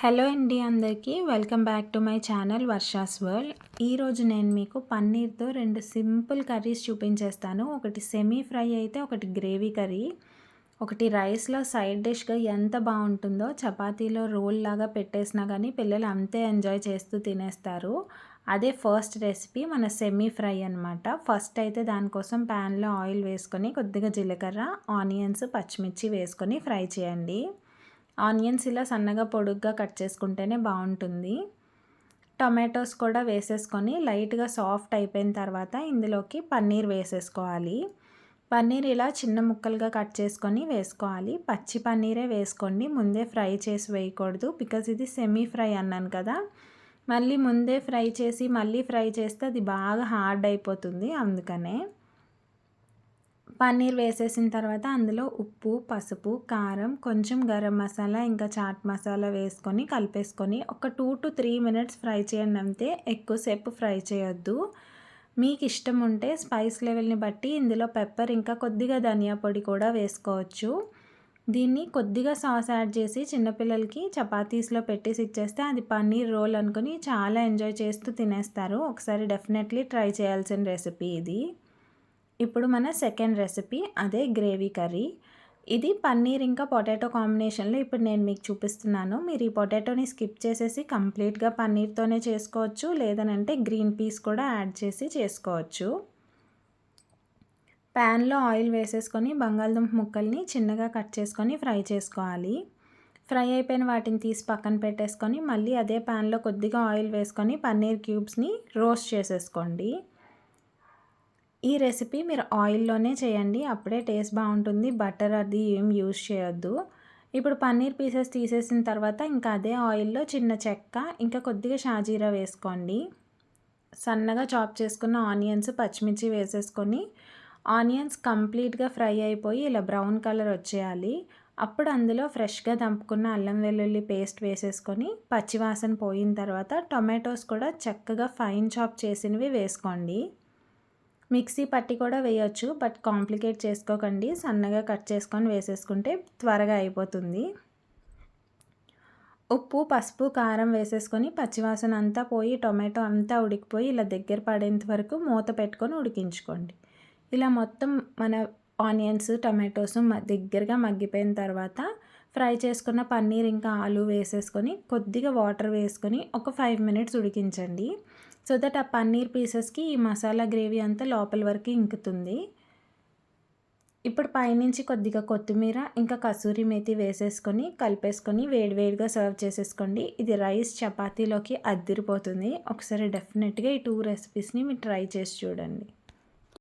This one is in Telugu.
హలో అండి అందరికీ welcome back to my channel Varsha's world. ఈరోజు నేను మీకు పన్నీర్తో 2 సింపుల్ కర్రీస్ చూపించేస్తాను. ఒకటి సెమీ ఫ్రై అయితే ఒకటి గ్రేవీ కర్రీ. ఒకటి రైస్లో సైడ్ డిష్గా ఎంత బాగుంటుందో, చపాతీలో రోల్ లాగా పెట్టేసినా కానీ పిల్లలు అంతే ఎంజాయ్ చేస్తూ తినేస్తారు. అదే ఫస్ట్ రెసిపీ మన సెమీ ఫ్రై అనమాట. ఫస్ట్ అయితే దానికోసం ప్యాన్లో ఆయిల్ వేసుకొని కొద్దిగా జీలకర్ర, ఆనియన్స్, పచ్చిమిర్చి వేసుకొని ఫ్రై చేయండి. ఆనియన్స్ ఇలా సన్నగా పొడుగ్గా కట్ చేసుకుంటేనే బాగుంటుంది. టొమాటోస్ కూడా వేసేసుకొని లైట్గా సాఫ్ట్ అయిపోయిన తర్వాత ఇందులోకి పన్నీర్ వేసేసుకోవాలి. పన్నీర్ ఇలా చిన్న ముక్కలుగా కట్ చేసుకొని వేసుకోవాలి. పచ్చి పన్నీరే వేసుకోండి, ముందే ఫ్రై చేసి వేయకూడదు. బికాజ్ ఇది సెమీ ఫ్రై అన్నాను కదా, మళ్ళీ ముందే ఫ్రై చేసి మళ్ళీ ఫ్రై చేస్తే అది బాగా హార్డ్ అయిపోతుంది. అందుకనే పన్నీర్ వేసేసిన తర్వాత అందులో ఉప్పు, పసుపు, కారం, కొంచెం గరం మసాలా, ఇంకా చాట్ మసాలా వేసుకొని కలిపేసుకొని ఒక 2 to 3 minutes ఫ్రై చేయండి అంతే. ఎక్కువసేపు ఫ్రై చేయొద్దు. మీకు ఇష్టం ఉంటే స్పైస్ లెవెల్ని బట్టి ఇందులో పెప్పర్ ఇంకా కొద్దిగా ధనియా పొడి కూడా వేసుకోవచ్చు. దీన్ని కొద్దిగా సాస్ యాడ్ చేసి చిన్నపిల్లలకి చపాతీస్లో పెట్టేసి ఇచ్చేస్తే అది పన్నీర్ రోల్ అనుకుని చాలా ఎంజాయ్ చేస్తూ తినేస్తారు. ఒకసారి డెఫినెట్లీ ట్రై చేయాల్సిన రెసిపీ ఇది. ఇప్పుడు మన సెకండ్ రెసిపీ అదే గ్రేవీ కర్రీ. ఇది పన్నీర్ ఇంకా పొటాటో కాంబినేషన్లో ఇప్పుడు నేను మీకు చూపిస్తున్నాను. మీరు ఈ పొటాటోని స్కిప్ చేసేసి కంప్లీట్గా పన్నీర్తోనే చేసుకోవచ్చు, లేదనంటే గ్రీన్ పీస్ కూడా యాడ్ చేసి చేసుకోవచ్చు. ప్యాన్లో ఆయిల్ వేసేసుకొని బంగాళదుంప ముక్కల్ని చిన్నగా కట్ చేసుకొని ఫ్రై చేసుకోవాలి. ఫ్రై అయిపోయిన వాటిని తీసి పక్కన పెట్టేసుకొని మళ్ళీ అదే ప్యాన్లో కొద్దిగా ఆయిల్ వేసుకొని పన్నీర్ క్యూబ్స్ని రోస్ట్ చేసేసుకోండి. ఈ రెసిపీ మీరు ఆయిల్లోనే చేయండి, అప్పుడే టేస్ట్ బాగుంటుంది. బటర్ అది ఏం యూజ్ చేయొద్దు. ఇప్పుడు పన్నీర్ పీసెస్ తీసేసిన తర్వాత ఇంకా అదే ఆయిల్లో చిన్న చెక్క ఇంకా కొద్దిగా షాజీరా వేసుకోండి. సన్నగా చాప్ చేసుకున్న ఆనియన్స్, పచ్చిమిర్చి వేసేసుకొని ఆనియన్స్ కంప్లీట్గా ఫ్రై అయిపోయి ఇలా బ్రౌన్ కలర్ వచ్చేయాలి. అప్పుడు అందులో ఫ్రెష్గా దంపుకున్న అల్లం వెల్లుల్లి పేస్ట్ వేసేసుకొని పచ్చివాసన పోయిన తర్వాత టొమాటోస్ కూడా చక్కగా ఫైన్ చాప్ చేసినవి వేసుకోండి. మిక్సీ పట్టి కూడా వేయొచ్చు, బట్ కాంప్లికేట్ చేసుకోకండి. సన్నగా కట్ చేసుకొని వేసేసుకుంటే త్వరగా అయిపోతుంది. ఉప్పు, పసుపు, కారం వేసేసుకొని పచ్చివాసన అంతా పోయి టొమాటో అంతా ఉడికిపోయి ఇలా దగ్గర పడేంత వరకు మూత పెట్టుకొని ఉడికించుకోండి. ఇలా మొత్తం మన ఆనియన్స్, టొమాటోస్ దగ్గరగా మగ్గిపోయిన తర్వాత ఫ్రై చేసుకున్న పన్నీర్ ఇంకా ఆలు వేసేసుకొని కొద్దిగా వాటర్ వేసుకొని ఒక 5 minutes ఉడికించండి. సో దట్ ఆ పన్నీర్ పీసెస్కి ఈ మసాలా గ్రేవీ అంతా లోపల వరకు ఇంకుతుంది. ఇప్పుడు పైనుంచి కొద్దిగా కొత్తిమీర ఇంకా కసూరి మేతి వేసేసుకొని కలిపేసుకొని వేడివేడిగా సర్వ్ చేసేసుకోండి. ఇది రైస్, చపాతీలోకి అద్దిరిపోతుంది. ఒకసారి డెఫినెట్గా ఈ 2 రెసిపీస్ని మీరు ట్రై చేసి చూడండి.